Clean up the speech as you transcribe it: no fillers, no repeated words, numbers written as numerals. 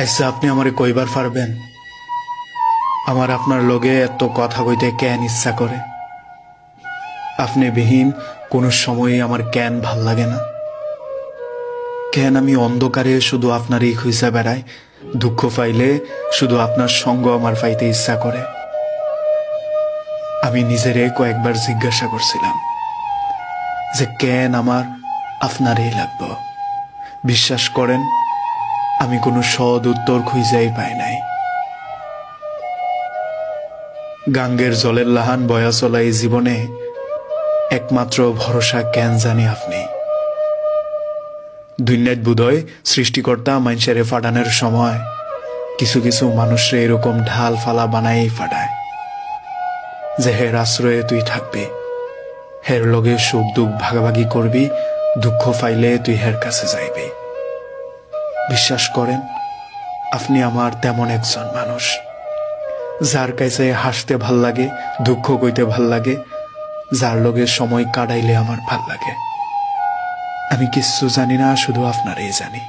আচ্ছা, আপনি আমারে কইবার পারবেন আমার আপনার লগে এত কথা কইতে কেন ইচ্ছা করে? আপনি বিহীন কোনো সময়ই আমার কেন ভাল লাগে না? কেন আমি অন্ধকারে শুধু আপনারই খুঁজা বেড়াই? দুঃখ পাইলে শুধু আপনার সঙ্গ আমার পাইতে ইচ্ছা করে। আমি নিজেরে কয়েকবার জিজ্ঞাসা করছিলাম যে কেন আমার আপনারই লাগবে। বিশ্বাস করেন, আমি কোনো সদ উত্তর খুঁজাই পাই নাই। গাঙ্গের জলের লাহান বয়া চলা এই জীবনে একমাত্র ভরসা কেন জানি আপনি। দুনিয়াত বুধয় সৃষ্টিকর্তা মানুষের ফাটানোর সময় কিছু কিছু মানুষরে এরকম ঢাল ফালা বানাই ফাটায় যে হের আশ্রয়ে তুই থাকবি, হের লগে সুখ দুঃখ ভাগাভাগি করবি, দুঃখ পাইলে তুই হের কাছে যাইবি। বিশ্বাস করেন, আপনি আমার তেমন একজন মানুষ যার কাছে হাসতে ভাল লাগে, দুঃখ কইতে ভাল লাগে, যার লগে সময় কাটাইলে আমার ভাল লাগে। আমি কিচ্ছু জানি না, শুধু আপনারই জানি।